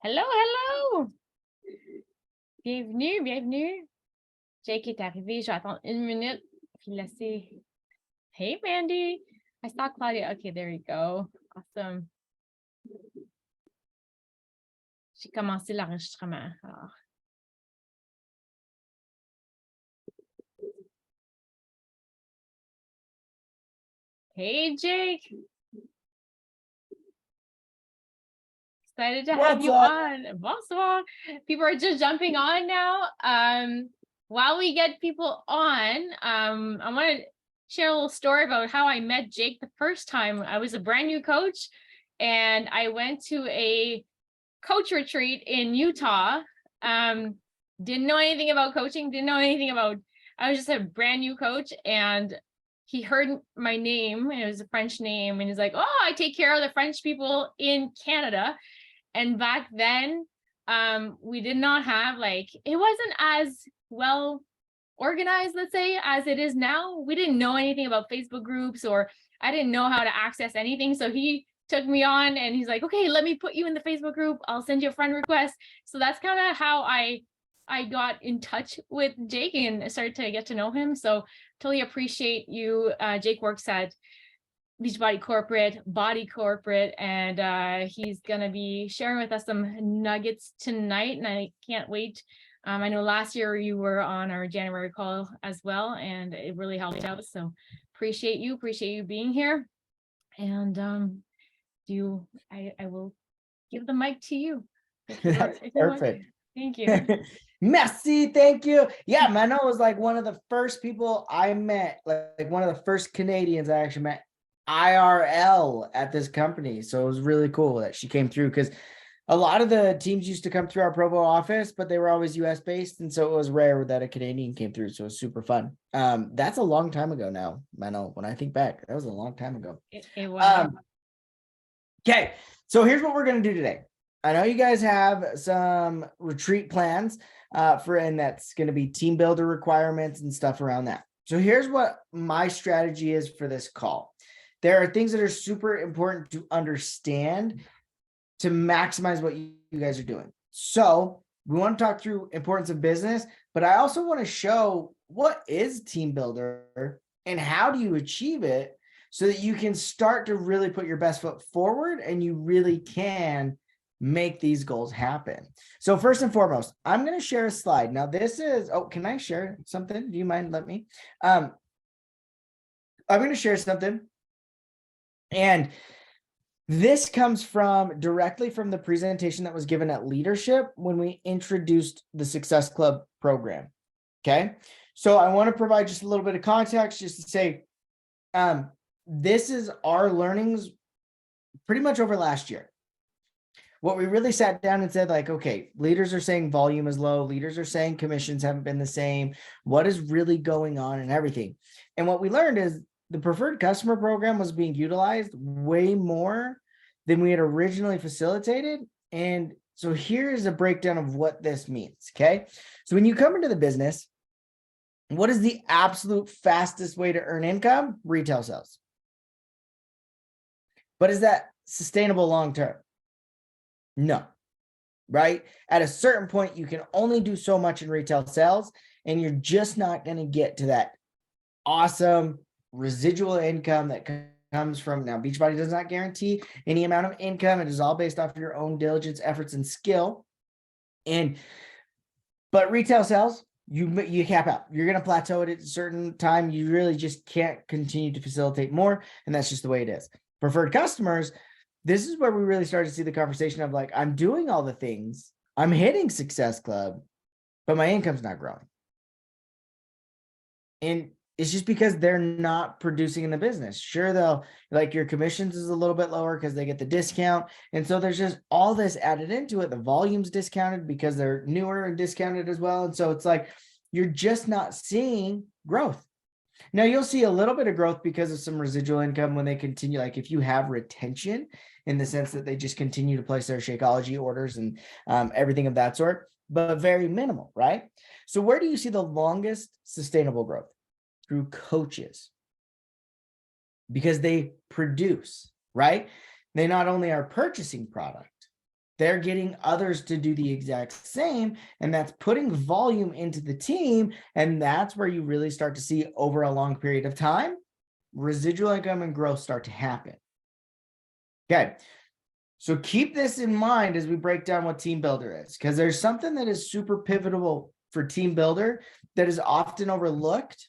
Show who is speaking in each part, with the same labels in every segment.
Speaker 1: Hello, hello! Bienvenue, bienvenue. Jake est arrivé, je vais attendre une minute, puis laisser. Hey, Mandy! I saw Claudia. Okay, there you go. Awesome. J'ai commencé l'enregistrement. Alors. Hey, Jake! Excited to have you on. Bonsoir. People are just jumping on now. While we get people on, I want to share a little story about how I met Jake the first time. I was a brand new coach, and I went to a coach retreat in Utah. Didn't know anything about coaching, I was just a brand new coach, and he heard my name, and it was a French name, and he's like, oh, I take care of the French people in Canada. And back then, we did not have it wasn't as well organized, let's say, as it is now. We didn't know anything about Facebook groups, or I didn't know how to access anything. So he took me on and he's like, okay, let me put you in the Facebook group. I'll send you a friend request. So that's kind of how I got in touch with Jake and started to get to know him. So totally appreciate you. Jake works at Beachbody Corporate, and he's gonna be sharing with us some nuggets tonight, and I can't wait. I know last year you were on our January call as well, and it really helped out. So appreciate you being here. And I will give the mic to you.
Speaker 2: That's perfect.
Speaker 1: Thank you.
Speaker 2: Merci, thank you. Yeah, Manon was like one of the first people I met, like one of the first Canadians I actually met IRL at this company. So it was really cool that she came through, because a lot of the teams used to come through our Provo office, but they were always US based. And so it was rare that a Canadian came through. So it was super fun. That's a long time ago now, Manon. When I think back, that was a long time ago.
Speaker 1: It was.
Speaker 2: Okay, so here's what we're going to do today. I know you guys have some retreat plans and that's going to be team builder requirements and stuff around that. So here's what my strategy is for this call. There are things that are super important to understand to maximize what you guys are doing. So we want to talk through importance of business, but I also want to show what is team builder and how do you achieve it so that you can start to really put your best foot forward and you really can make these goals happen. So first and foremost, I'm going to share a slide. Now this is, can I share something? Do you mind? Let me. I'm going to share something. And this comes directly from the presentation that was given at Leadership when we introduced the Success Club program. Okay. So I want to provide just a little bit of context just to say, this is our learnings pretty much over last year. What we really sat down and said, like, okay, leaders are saying volume is low. Leaders are saying commissions haven't been the same. What is really going on and everything? And what we learned is the preferred customer program was being utilized way more than we had originally facilitated. And so here's a breakdown of what this means. Okay. So when you come into the business, what is the absolute fastest way to earn income? Retail sales. But is that sustainable long-term? No, right? At a certain point, you can only do so much in retail sales, and you're just not going to get to that awesome residual income that comes from, now Beachbody does not guarantee any amount of income. It is all based off of your own diligence, efforts, and skill. But retail sales, you cap out. You're going to plateau it at a certain time. You really just can't continue to facilitate more, and that's just the way it is. Preferred customers, this is where we really started to see the conversation of like, I'm doing all the things, I'm hitting Success Club, but my income's not growing. And it's just because they're not producing in the business. Sure, though, like your commissions is a little bit lower because they get the discount. And so there's just all this added into it. The volume's discounted because they're newer and discounted as well. And so it's like, you're just not seeing growth. Now you'll see a little bit of growth because of some residual income when they continue, like if you have retention in the sense that they just continue to place their Shakeology orders and everything of that sort, but very minimal, right? So where do you see the longest sustainable growth? Through coaches, because they produce, right? They not only are purchasing product, they're getting others to do the exact same, and that's putting volume into the team. And that's where you really start to see over a long period of time, residual income and growth start to happen. Okay. So keep this in mind as we break down what Team Builder is, because there's something that is super pivotal for Team Builder that is often overlooked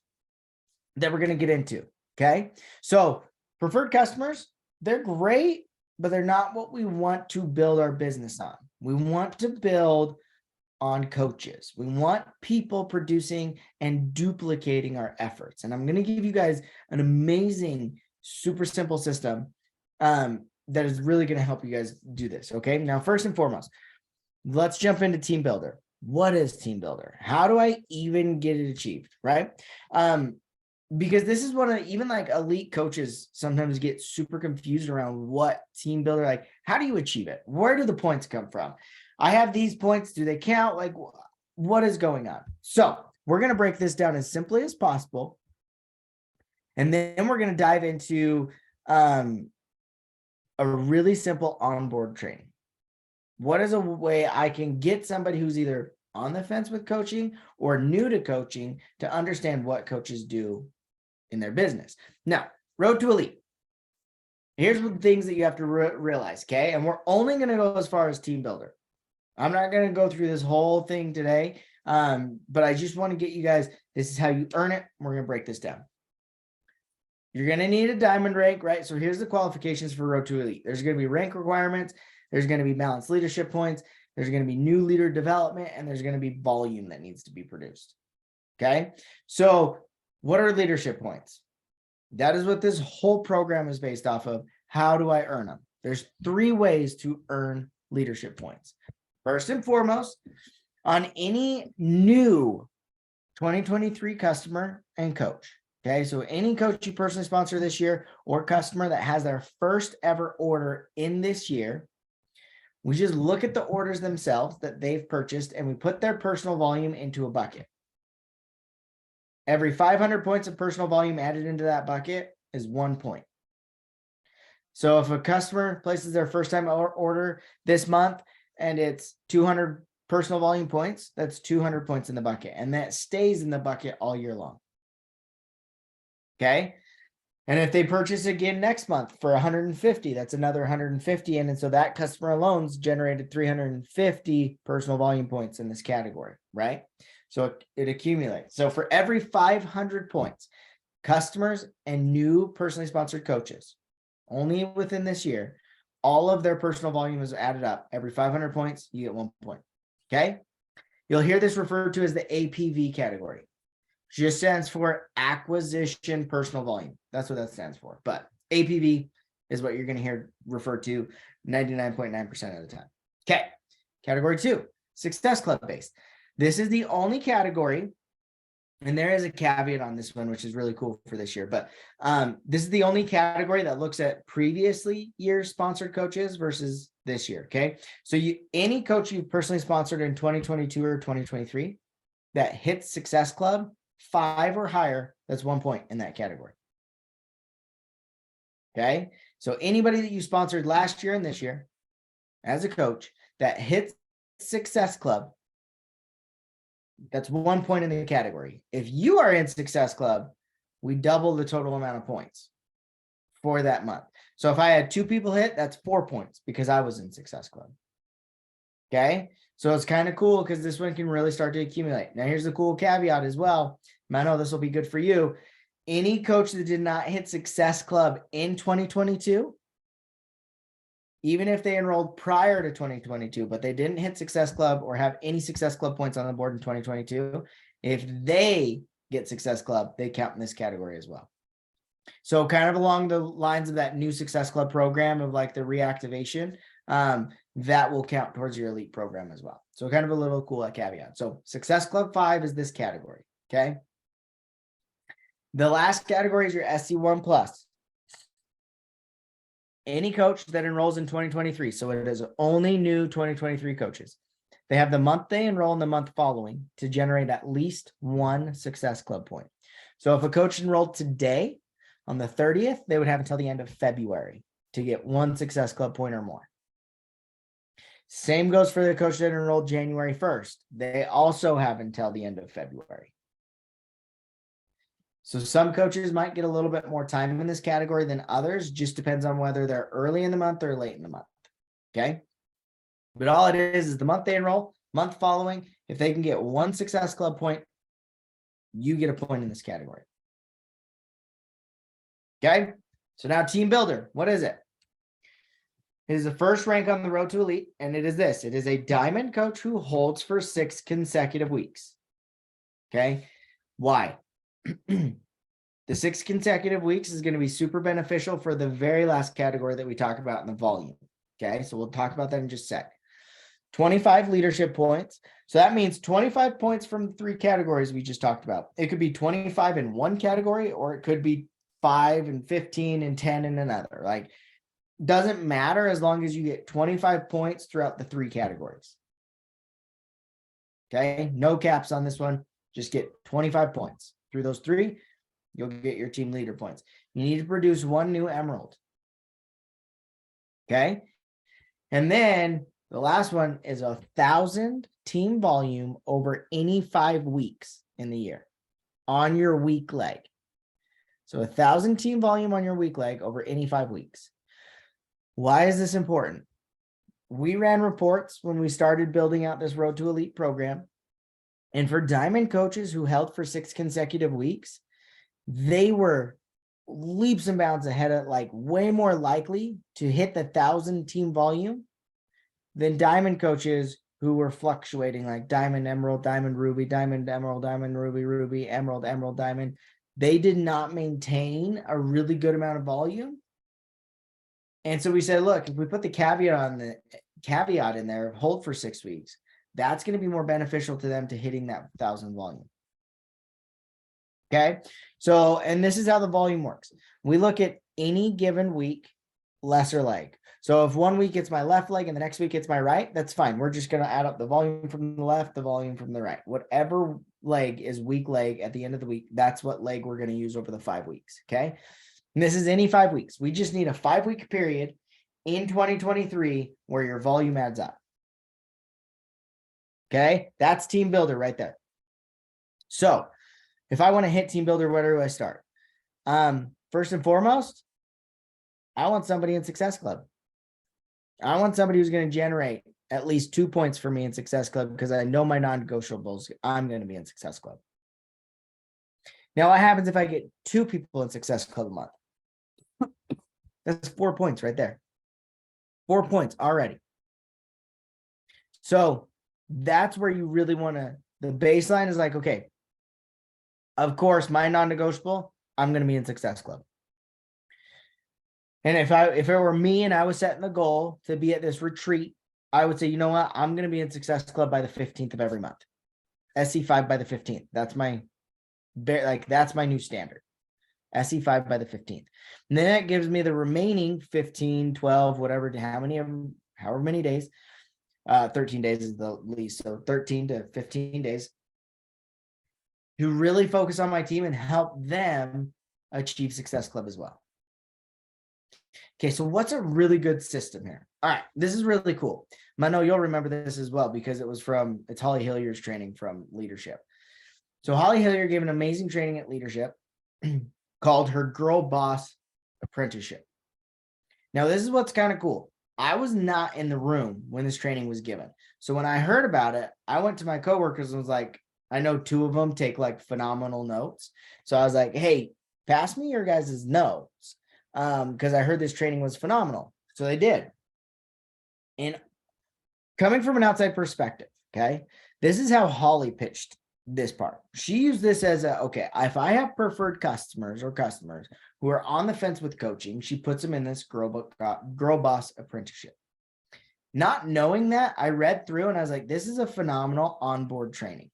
Speaker 2: that we're going to get into. Okay. So preferred customers, they're great, but they're not what we want to build our business on. We want to build on coaches. We want people producing and duplicating our efforts. And I'm going to give you guys an amazing, super simple system that is really going to help you guys do this. Okay. Now, first and foremost, let's jump into Team Builder. What is Team Builder? How do I even get it achieved? Right. Because this is one of even like elite coaches sometimes get super confused around what Team Builder, like, how do you achieve it? Where do the points come from? I have these points. Do they count? Like, what is going on? So we're going to break this down as simply as possible. And then we're going to dive into a really simple onboard training. What is a way I can get somebody who's either on the fence with coaching or new to coaching to understand what coaches do in their business? Now, Road to Elite. Here's the things that you have to realize, okay? And we're only going to go as far as Team Builder. I'm not going to go through this whole thing today, but I just want to get you guys, this is how you earn it. We're going to break this down. You're going to need a diamond rank, right? So here's the qualifications for Road to Elite. There's going to be rank requirements. There's going to be balanced leadership points. There's going to be new leader development, and there's going to be volume that needs to be produced. Okay. So what are leadership points? That is what this whole program is based off of. How do I earn them? There's 3 ways to earn leadership points. First and foremost, on any new 2023 customer and coach. Okay, so any coach you personally sponsor this year or customer that has their first ever order in this year, we just look at the orders themselves that they've purchased and we put their personal volume into a bucket. Every 500 points of personal volume added into that bucket is 1 point. So if a customer places their first time order this month and it's 200 personal volume points, that's 200 points in the bucket, and that stays in the bucket all year long. Okay. And if they purchase again next month for 150, that's another 150. And so that customer alone's generated 350 personal volume points in this category, right? So it accumulates. So for every 500 points, customers and new personally sponsored coaches, only within this year, all of their personal volume is added up. Every 500 points, you get 1 point. Okay. You'll hear this referred to as the APV category. Just stands for acquisition personal volume. That's what that stands for. But APV is what you're going to hear referred to 99.9% of the time. Okay. Category 2, Success Club based. This is the only category, and there is a caveat on this one, which is really cool for this year. But this is the only category that looks at previously year sponsored coaches versus this year. Okay. So any coach you personally sponsored in 2022 or 2023 that hits Success Club 5 or higher, that's 1 point in that category. Okay. So anybody that you sponsored last year and this year as a coach that hits Success Club, that's 1 point in the category. If you are in Success Club, we double the total amount of points for that month. So if I had 2 people hit, that's 4 points because I was in Success Club. Okay. So it's kind of cool because this one can really start to accumulate. Now, here's the cool caveat as well. I know this will be good for you. Any coach that did not hit Success Club in 2022, even if they enrolled prior to 2022, but they didn't hit Success Club or have any Success Club points on the board in 2022, if they get Success Club, they count in this category as well. So kind of along the lines of that new Success Club program of like the reactivation, that will count towards your elite program as well. So kind of a little cool caveat. So Success Club 5 is this category. Okay. The last category is your SC1 plus. Any coach that enrolls in 2023. So it is only new 2023 coaches. They have the month they enroll in the month following to generate at least 1 Success Club point. So if a coach enrolled today on the 30th, they would have until the end of February to get 1 Success Club point or more. Same goes for the coach that enrolled January 1st. They also have until the end of February. So some coaches might get a little bit more time in this category than others. Just depends on whether they're early in the month or late in the month. Okay. But all it is the month they enroll, month following, if they can get one Success Club point, you get a point in this category. Okay. So now team builder, what is it? It is the first rank on the road to elite. And it is this, it is a diamond coach who holds for 6 consecutive weeks. Okay. Why? The 6 consecutive weeks is going to be super beneficial for the very last category that we talk about in the volume. Okay, so we'll talk about that in just a sec. 25 leadership points. So that means 25 points from the 3 categories we just talked about. It could be 25 in one category, or it could be 5 and 15 and 10 in another. Like, doesn't matter as long as you get 25 points throughout the 3 categories. Okay, no caps on this one. Just get 25 points through those 3. You'll get your team leader points. You need to produce 1 new emerald. Okay. And then the last one is 1,000 team volume over any 5 weeks in the year on your weak leg. So 1,000 team volume on your weak leg over any 5 weeks. Why is this important? We ran reports when we started building out this Road to Elite program. And for diamond coaches who held for 6 consecutive weeks, they were leaps and bounds ahead of, like, way more likely to hit the 1,000 team volume than diamond coaches who were fluctuating, like diamond, emerald, diamond, ruby, diamond, emerald, diamond, ruby, ruby, emerald, emerald, diamond. They did not maintain a really good amount of volume. And so we said, look, if we put the caveat in there, hold for 6 weeks, that's going to be more beneficial to them to hitting that 1,000 volume. Okay. So, and this is how the volume works. We look at any given week, lesser leg. So if one week it's my left leg and the next week it's my right, that's fine. We're just going to add up the volume from the left, the volume from the right. Whatever leg is weak leg at the end of the week, that's what leg we're going to use over the 5 weeks. Okay. And this is any 5 weeks. We just need a 5-week period in 2023 where your volume adds up. Okay. That's team builder right there. So if I want to hit team builder, where do I start? First and foremost, I want somebody in Success Club. I want somebody who's going to generate at least 2 points for me in Success Club because I know my non-negotiables. I'm going to be in Success Club. Now, what happens if I get 2 people in Success Club a month? That's 4 points right there. 4 points already. So that's where you really want to, the baseline is like, okay, of course, my non-negotiable, I'm going to be in Success Club. And if it were me and I was setting the goal to be at this retreat, I would say, you know what? I'm going to be in Success Club by the 15th of every month. SC5 by the 15th. That's my new standard. SC5 by the 15th. And then that gives me the remaining 15, 12, whatever, however many days. 13 days is the least. So 13 to 15 days to really focus on my team and help them achieve Success Club as well. Okay, so what's a really good system here? All right, this is really cool. I know you'll remember this as well because it's Holly Hillier's training from Leadership. So Holly Hillier gave an amazing training at Leadership called her Girl Boss Apprenticeship. Now, this is what's kind of cool. I was not in the room when this training was given. So when I heard about it, I went to my coworkers and was like, I know 2 of them take like phenomenal notes. So I was like, hey, pass me your guys' notes. Because I heard this training was phenomenal. So they did. And coming from an outside perspective, okay, this is how Holly pitched this part. She used this as okay, if I have preferred customers who are on the fence with coaching, she puts them in this Girl Boss Apprenticeship. Not knowing that, I read through and I was like, this is a phenomenal onboard training.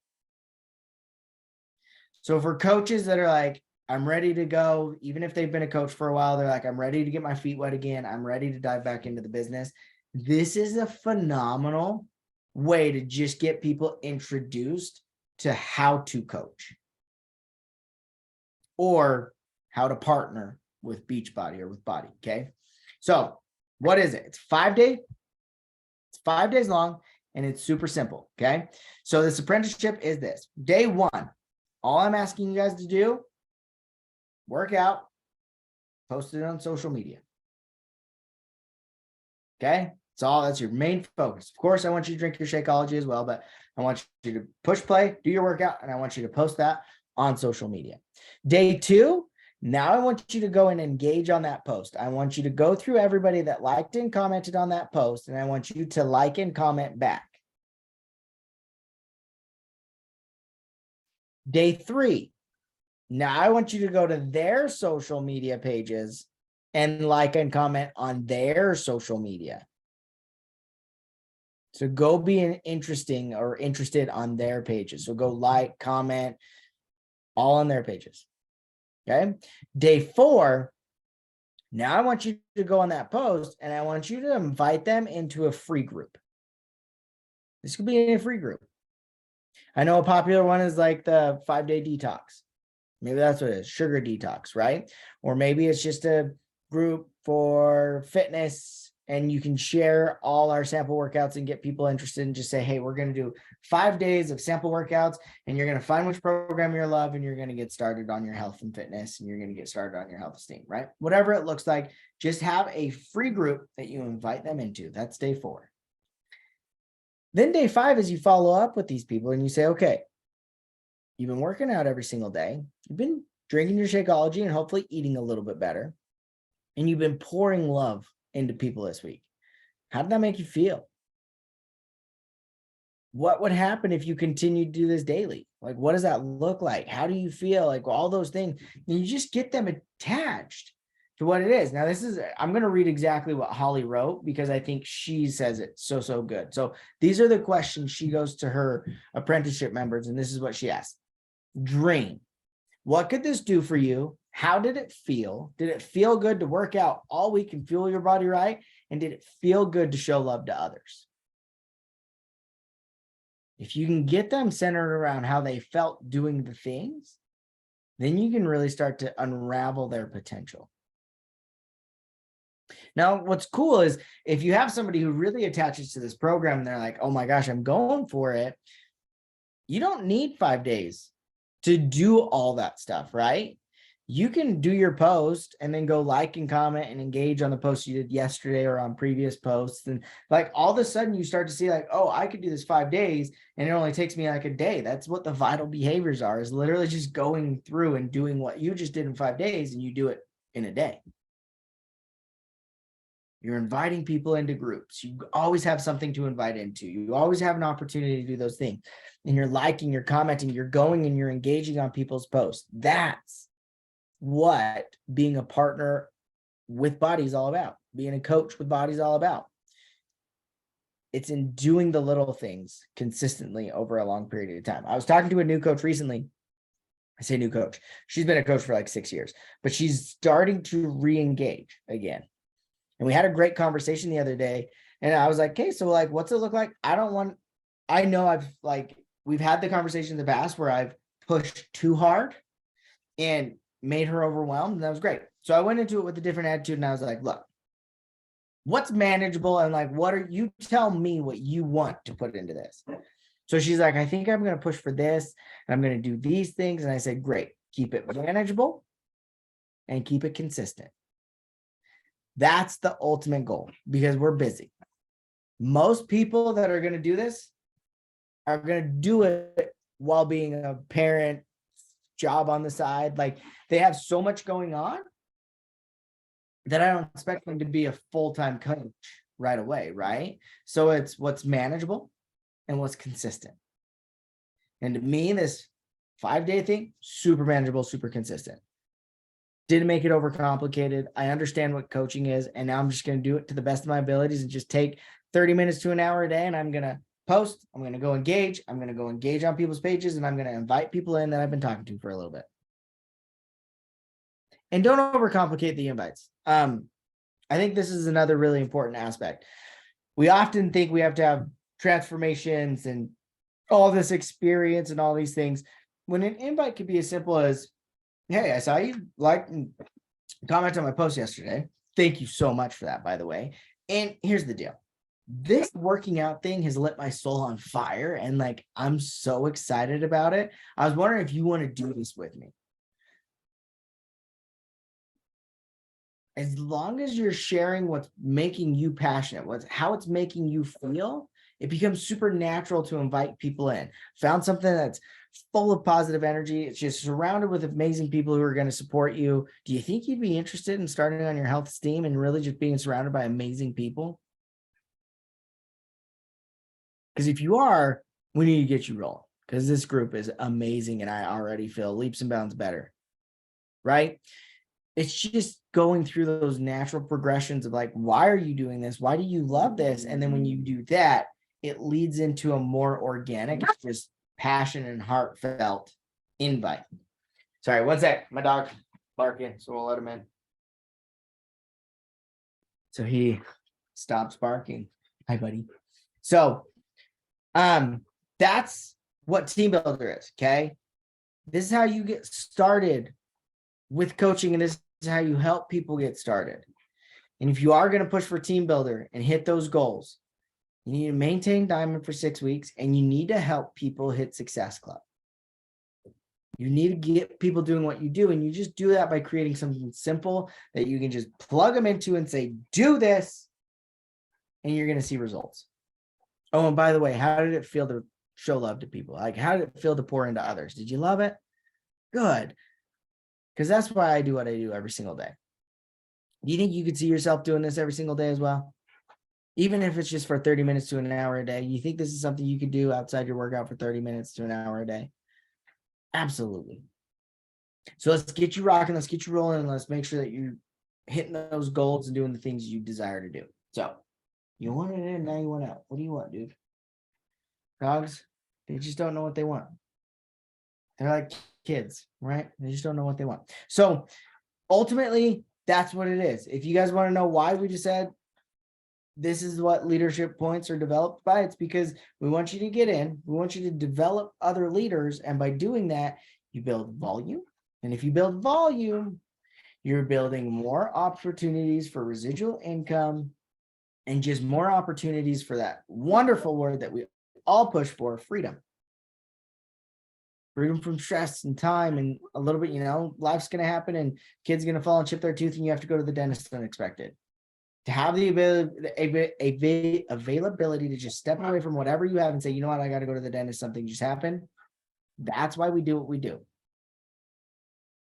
Speaker 2: So for coaches that are like, I'm ready to go, even if they've been a coach for a while, they're like, I'm ready to get my feet wet again. I'm ready to dive back into the business. This is a phenomenal way to just get people introduced to how to coach or how to partner with Beachbody or with Body. Okay. So what is it? It's 5 days long and it's super simple. Okay. So this apprenticeship is this. Day 1, all I'm asking you guys to do, work out, post it on social media. Okay. That's your main focus. Of course, I want you to drink your Shakeology as well, but I want you to push play, do your workout, and I want you to post that on social media. Day 2, now I want you to go and engage on that post. I want you to go through everybody that liked and commented on that post, and I want you to like and comment back. Day 3, now I want you to go to their social media pages and like and comment on their social media. So go be interesting or interested on their pages. So go like, comment, all on their pages. Okay. Day 4, now I want you to go on that post and I want you to invite them into a free group. This could be in a free group. I know a popular one is like the 5-day detox. Maybe that's what it is, sugar detox, right? Or maybe it's just a group for fitness and you can share all our sample workouts and get people interested and just say, hey, we're going to do 5 days of sample workouts and you're going to find which program you love and you're going to get started on your health and fitness and you're going to get started on your health esteem, right? Whatever it looks like, just have a free group that you invite them into. That's day 4. Then day 5 is you follow up with these people and you say, okay, you've been working out every single day. You've been drinking your Shakeology and hopefully eating a little bit better. And you've been pouring love into people this week. How did that make you feel? What would happen if you continue to do this daily? Like, what does that look like? How do you feel? Like all those things. And you just get them attached to what it is. Now, I'm going to read exactly what Holly wrote because I think she says it so good. So these are the questions she goes to her apprenticeship members. And this is what she asked. Dream. What could this do for you? How did it feel? Did it feel good to work out all week and fuel your body right? And did it feel good to show love to others? If you can get them centered around how they felt doing the things, then you can really start to unravel their potential. Now, what's cool is if you have somebody who really attaches to this program and they're like, oh my gosh, I'm going for it. You don't need 5 days to do all that stuff, right? You can do your post and then go like and comment and engage on the post you did yesterday or on previous posts. And like all of a sudden you start to see like, oh, I could do this 5 days and it only takes me like a day. That's what the vital behaviors are, is literally just going through and doing what you just did in 5 days and you do it in a day. You're inviting people into groups. You always have something to invite into. You always have an opportunity to do those things. And you're liking, you're commenting, you're going and you're engaging on people's posts. That's what being a partner with BODi is all about. Being a coach with BODi is all about. It's in doing the little things consistently over a long period of time. I was talking to a new coach recently. I say new coach. She's been a coach for like 6 years, but she's starting to re-engage again. And we had a great conversation the other day. And I was like, okay, so like, what's it look like? I know we've had the conversation in the past where I've pushed too hard and made her overwhelmed. And that was great. So I went into it with a different attitude and I was like, look, what's manageable? And like, you tell me what you want to put into this. So she's like, I think I'm going to push for this and I'm going to do these things. And I said, great, keep it manageable and keep it consistent. That's the ultimate goal because we're busy. Most people that are going to do this are going to do it while being a parent, job on the side. Like they have so much going on that I don't expect them to be a full-time coach right away, right? So it's what's manageable and what's consistent. And to me, this 5-day thing, super manageable, super consistent. Didn't make it overcomplicated. I understand what coaching is, and now I'm just going to do it to the best of my abilities and just take 30 minutes to an hour a day, and I'm going to post. I'm going to go engage. I'm going to go engage on people's pages, and I'm going to invite people in that I've been talking to for a little bit. And don't overcomplicate the invites. I think this is another really important aspect. We often think we have to have transformations and all this experience and all these things, when an invite could be as simple as, hey, I saw you like and comment on my post yesterday. Thank you so much for that, by the way. And here's the deal. this working out thing has lit my soul on fire, and like I'm so excited about it. I was wondering if you want to do this with me. As long as you're sharing what's making you passionate, how it's making you feel, it becomes super natural to invite people in. Found something that's full of positive energy. It's just surrounded with amazing people who are going to support you. Do you think you'd be interested in starting on your health esteem and really just being surrounded by amazing people? Because if you are, we need to get you rolling, because this group is amazing and I already feel leaps and bounds better, right? It's just going through those natural progressions of like, why are you doing this? Why do you love this? And then when you do that, it leads into a more organic, just passion and heartfelt invite. Sorry, one sec. My dog barking, so we'll let him in. So he stops barking. Hi, buddy. So that's what Team Builder is. Okay. This is how you get started with coaching, and this is how you help people get started. And if you are going to push for Team Builder and hit those goals, you need to maintain Diamond for 6 weeks, and you need to help people hit Success Club. You need to get people doing what you do, and you just do that by creating something simple that you can just plug them into and say, do this, and you're going to see results. Oh, and by the way, how did it feel to show love to people? Like, how did it feel to pour into others? Did you love it? Good. Because that's why I do what I do every single day. Do you think you could see yourself doing this every single day as well? Even if it's just for 30 minutes to an hour a day, you think this is something you could do outside your workout for 30 minutes to an hour a day? Absolutely. So let's get you rocking. Let's get you rolling. And let's make sure that you're hitting those goals and doing the things you desire to do. So you want it in, now you want out. What do you want, dude? Dogs, they just don't know what they want. They're like kids, right? They just don't know what they want. So ultimately, that's what it is. If you guys want to know why we just said this is what leadership points are developed by, it's because we want you to get in, we want you to develop other leaders. And by doing that, you build volume. And if you build volume, you're building more opportunities for residual income and just more opportunities for that wonderful word that we all push for, freedom. Freedom from stress and time, and a little bit, life's going to happen and kids going to fall and chip their tooth and you have to go to the dentist unexpected. To have the availability to just step away from whatever you have and say, you know what, I got to go to the dentist, something just happened. That's why we do what we do.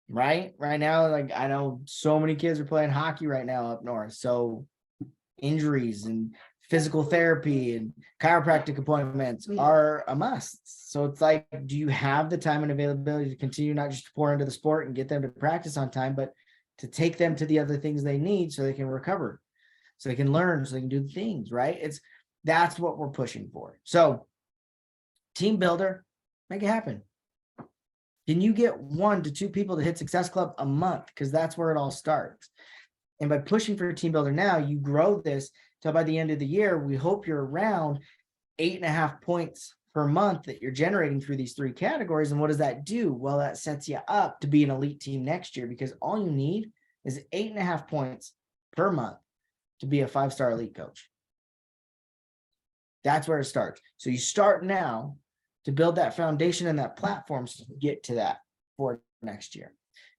Speaker 2: Right now, like I know so many kids are playing hockey right now up north. So injuries and physical therapy and chiropractic appointments are a must. So it's like, do you have the time and availability to continue not just to pour into the sport and get them to practice on time, but to take them to the other things they need so they can recover, so they can learn, so they can do things, right? That's what we're pushing for. So Team Builder, make it happen. Can you get 1 to 2 people to hit Success Club a month? Because that's where it all starts. And by pushing for Team Builder now, you grow this till by the end of the year, we hope you're around 8.5 points per month that you're generating through these 3 categories. And what does that do? Well, that sets you up to be an elite team next year, because all you need is 8.5 points per month to be a 5-star elite coach. That's where it starts. So you start now to build that foundation and that platform so you get to that for next year.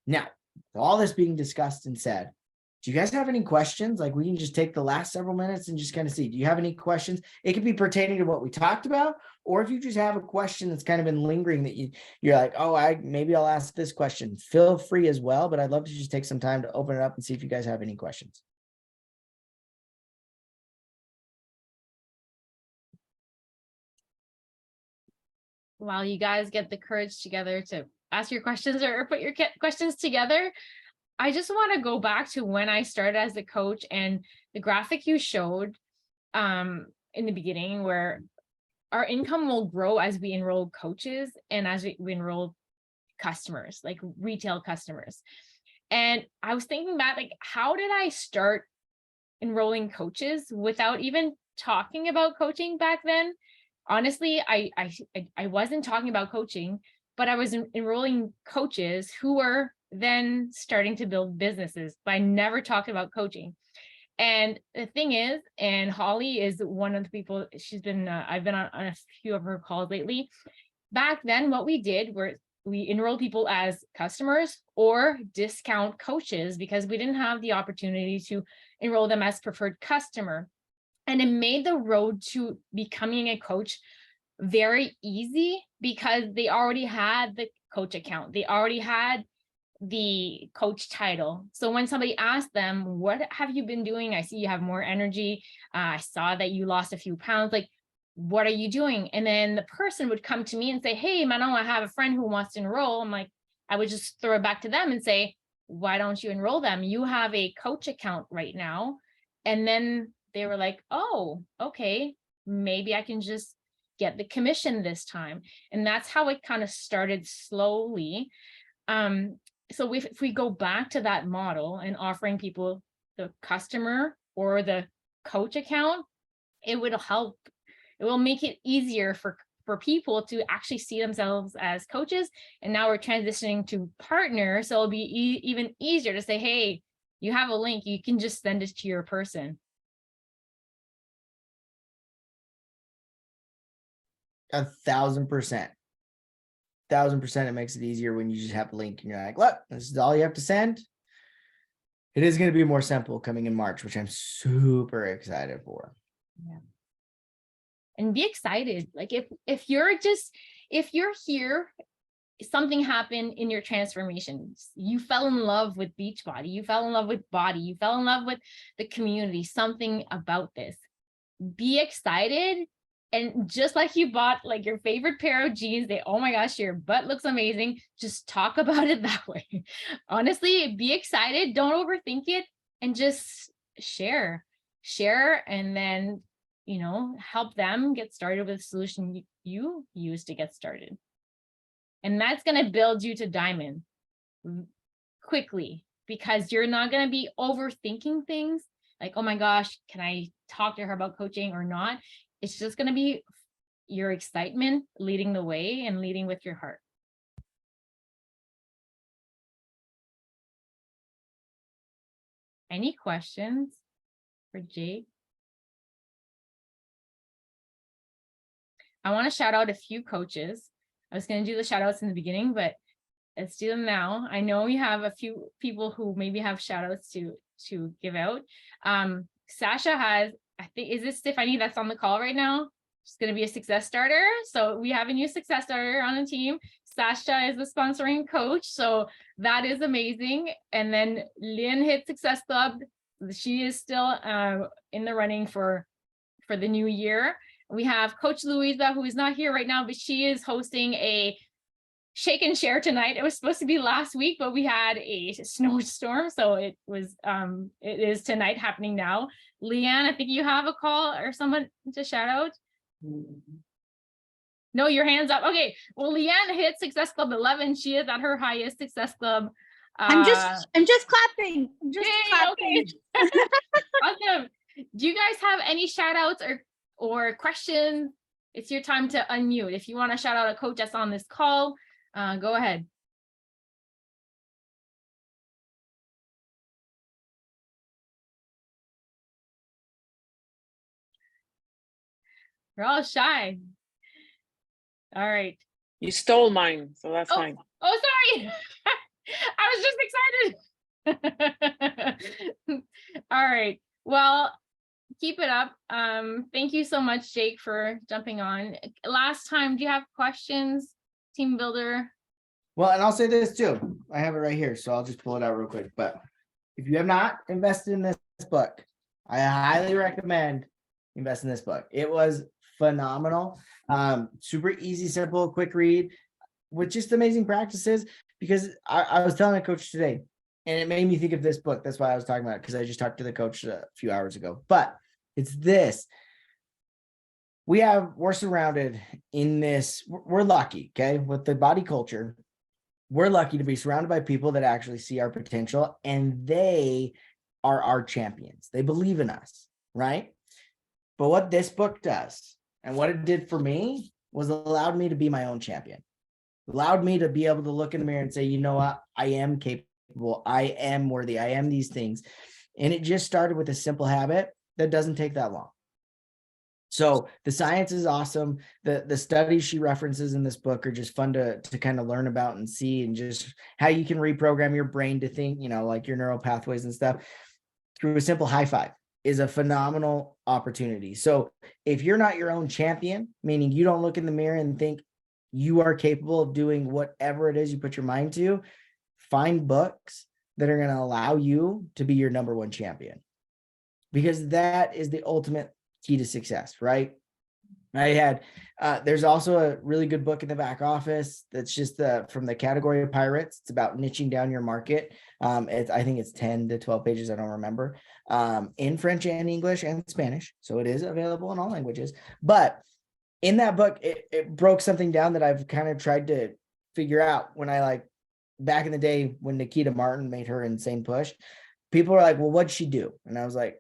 Speaker 2: Now, all this being discussed and said, do you guys have any questions? Like, we can just take the last several minutes and just kind of see, do you have any questions? It could be pertaining to what we talked about, or if you just have a question that's kind of been lingering that you're like, oh, maybe I'll ask this question. Feel free as well, but I'd love to just take some time to open it up and see if you guys have any questions.
Speaker 1: While you guys get the courage together to ask your questions or put your questions together, I just want to go back to when I started as a coach and the graphic you showed in the beginning, where our income will grow as we enroll coaches and as we enroll customers, like retail customers. And I was thinking back, like, how did I start enrolling coaches without even talking about coaching back then? Honestly, I wasn't talking about coaching, but I was enrolling coaches who were then starting to build businesses, but I never talked about coaching. And the thing is, and Holly is one of the people, she's been, I've been on a few of her calls lately. Back then, what we did were we enrolled people as customers or discount coaches because we didn't have the opportunity to enroll them as preferred customer. And it made the road to becoming a coach very easy because they already had the coach account. They already had the coach title. So when somebody asked them, what have you been doing? I see you have more energy. I saw that you lost a few pounds. Like, what are you doing? And then the person would come to me and say, hey, Manon, I have a friend who wants to enroll. I'm like, I would just throw it back to them and say, why don't you enroll them? You have a coach account right now. And then they were like, oh, okay, maybe I can just get the commission this time. And that's how it kind of started slowly. So if we go back to that model and offering people the customer or the coach account, it would help. It will make it easier for people to actually see themselves as coaches. And now we're transitioning to partner. So it'll be even easier to say, hey, you have a link, you can just send it to your person.
Speaker 2: 1,000%. 1,000%. It makes it easier when you just have a link and you're like, look, this is all you have to send. It is going to be more simple coming in March, which I'm super excited for.
Speaker 1: Yeah. And be excited. Like if you're here, something happened in your transformation. You fell in love with Beachbody. You fell in love with body. You fell in love with the community, something about this. Be excited. And just like you bought like your favorite pair of jeans, oh my gosh, your butt looks amazing. Just talk about it that way. Honestly, be excited. Don't overthink it and just share, and then, help them get started with a solution you use to get started. And that's going to build you to diamond quickly because you're not going to be overthinking things like, oh my gosh, can I talk to her about coaching or not? It's just going to be your excitement leading the way and leading with your heart. Any questions for Jake? I want to shout out a few coaches. I was going to do the shout outs in the beginning, but let's do them now. I know we have a few people who maybe have shout outs to give out. Sasha has, I think, is this Stephanie that's on the call right now? She's going to be a success starter. So we have a new success starter on the team. Sasha is the sponsoring coach. So that is amazing. And then Lynn hit Success Club. She is still in the running for the new year. We have Coach Louisa, who is not here right now, but she is hosting a shake and share tonight. It was supposed to be last week, but we had a snowstorm. So it is tonight happening now. Leanne, I think you have a call or someone to shout out. No, your hand's up. Okay. Well, Leanne hit Success Club 11. She is at her highest Success Club.
Speaker 3: I'm just clapping. I'm just clapping.
Speaker 1: Okay. Awesome. Do you guys have any shout outs or questions? It's your time to unmute. If you want to shout out a coach that's on this call, go ahead. You're all shy. All right.
Speaker 4: You stole mine, so that's fine.
Speaker 1: Oh, sorry. I was just excited. All right. Well, keep it up. Thank you so much, Jake, for jumping on. Last time, do you have questions, team builder?
Speaker 2: Well, and I'll say this too. I have it right here, so I'll just pull it out real quick. But if you have not invested in this book, I highly recommend invest in this book. It was phenomenal. Super easy, simple, quick read with just amazing practices. Because I was telling a coach today, and it made me think of this book. That's why I was talking about it, because I just talked to the coach a few hours ago. But it's this. We're surrounded in this. We're lucky, okay, with the body culture. We're lucky to be surrounded by people that actually see our potential, and they are our champions. They believe in us, right? But what this book does, and what it did for me, was allowed me to be my own champion. Allowed me to be able to look in the mirror and say, you know what, I am capable, I am worthy, I am these things. And it just started with a simple habit that doesn't take that long. So the science is awesome. The studies she references in this book are just fun to kind of learn about and see, and just how you can reprogram your brain to think, like your neural pathways and stuff through a simple high five is a phenomenal opportunity. So if you're not your own champion, meaning you don't look in the mirror and think you are capable of doing whatever it is you put your mind to, find books that are going to allow you to be your number one champion, because that is the ultimate key to success, right? There's also a really good book in the back office that's just from the category of pirates. It's about niching down your market. I think it's 10 to 12 pages. I don't remember, in French and English and Spanish. So it is available in all languages. But in that book, it broke something down that I've kind of tried to figure out when back in the day when Nikita Martin made her insane push, people were like, well, what'd she do? And I was like,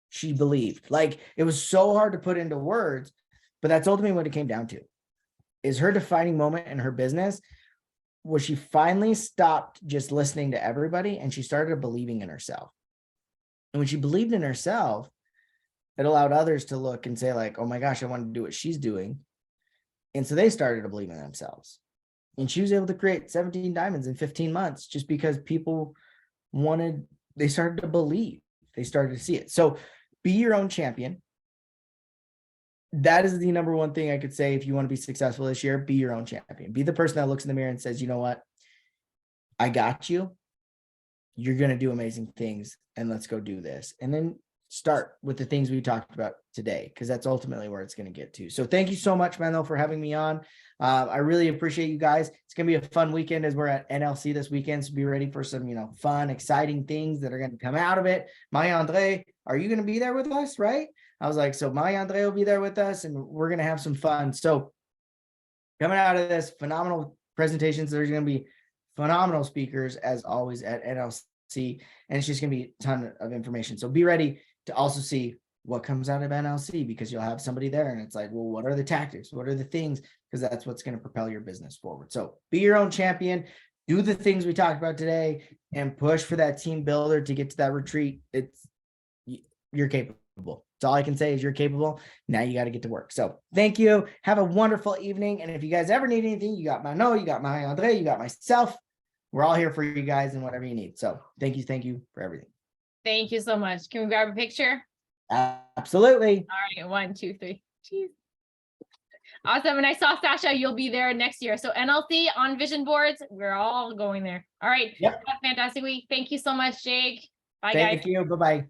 Speaker 2: she believed. Like, it was so hard to put into words, but that's ultimately what it came down to, is her defining moment in her business was she finally stopped just listening to everybody and she started believing in herself. And when she believed in herself, it allowed others to look and say like, oh my gosh, I want to do what she's doing. And so they started to believe in themselves. And she was able to create 17 diamonds in 15 months just because people they started to believe, they started to see it. So be your own champion. That is the number one thing I could say. If you want to be successful this year, be your own champion. Be the person that looks in the mirror and says, you know what? I got you. You're going to do amazing things, and let's go do this. And then start with the things we talked about today, because that's ultimately where it's going to get to. So thank you so much, Manuel, for having me on. I really appreciate you guys. It's going to be a fun weekend as we're at NLC this weekend. So be ready for some, fun, exciting things that are going to come out of it. Marie-André, are you going to be there with us? Right? I was like, so Marie-André will be there with us and we're going to have some fun. So coming out of this, phenomenal presentations. There's going to be phenomenal speakers as always at NLC, and it's just going to be a ton of information. So be ready to also see what comes out of NLC, because you'll have somebody there and it's like, well, what are the tactics? What are the things? Because that's what's going to propel your business forward. So be your own champion, do the things we talked about today, and push for that team builder to get to that retreat. You're capable. That's all I can say is you're capable. Now you got to get to work. So thank you. Have a wonderful evening. And if you guys ever need anything, you got Manon, you got Marie-André, you got myself. We're all here for you guys and whatever you need. So thank you for everything.
Speaker 1: Thank you so much. Can we grab a picture?
Speaker 2: Absolutely.
Speaker 1: All right, 1, 2, 3. Cheers. Awesome. And I saw, Sasha, you'll be there next year. So NLC on vision boards, we're all going there. All right.
Speaker 2: Yep.
Speaker 1: Have a fantastic week. Thank you so much, Jake. Bye, guys.
Speaker 2: Thank you. Bye-bye.